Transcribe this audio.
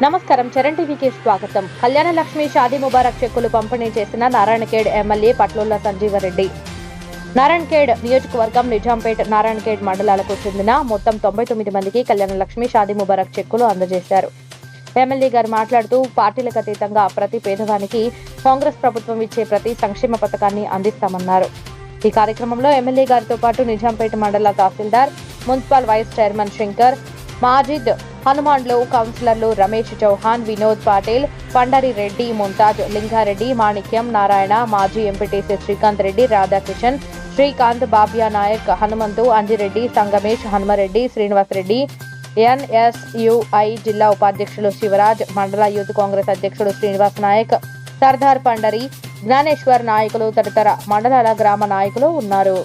నమస్కారం, చరణ్ టీవీకి స్వాగతం. కళ్యాణ లక్ష్మి షాదీ ముబారక్ చెక్కులు పంపిణీ చేసిన నారాయణఖేడ్ ఎమ్మెల్యే పట్లోళ్ల సంజీవరెడ్డి. నారాయణఖేడ్ నియోజకవర్గం నిజాంపేట్, నారాయణఖేడ్ మండలాలకు చెందిన మొత్తం 99 మందికి కళ్యాణ లక్ష్మి షాదీ ముబారక్ చెక్కులు అందజేశారు. ఎమ్మెల్యే గారు మాట్లాడుతూ, పార్టీలకు అతీతంగా ప్రతి పేదవానికి కాంగ్రెస్ ప్రభుత్వం ఇచ్చే ప్రతి సంక్షేమ పథకాన్ని అందిస్తామన్నారు. ఈ కార్యక్రమంలో ఎమ్మెల్యే గారితో పాటు నిజాంపేట మండల తహసీల్దార్, municipal vice chairman Shankar, Majid, హనుమాన్లు, కౌన్సిలర్లు రమేష్ చౌహాన్, వినోద్ పాటిల్, పండరి రెడ్డి, ముంతాజ్, లింగారెడ్డి, మాణిక్యం, నారాయణ, మాజీ ఎంపీటీసీ శ్రీకాంత్ రెడ్డి, రాధాకిషన్, శ్రీకాంత్, బాబ్యా నాయక్, హనుమంతు, అంజిరెడ్డి, సంగమేష్, హనుమరెడ్డి, శ్రీనివాస్ రెడ్డి, ఎన్ఎస్యుఐ జిల్లా ఉపాధ్యక్షులు శివరాజ్, మండల యూత్ కాంగ్రెస్ అధ్యక్షుడు శ్రీనివాస్ నాయక్, సర్దార్ పండరి, జ్ఞానేశ్వర్ నాయకులు తదితర మండలాల గ్రామ నాయకులు ఉన్నారు.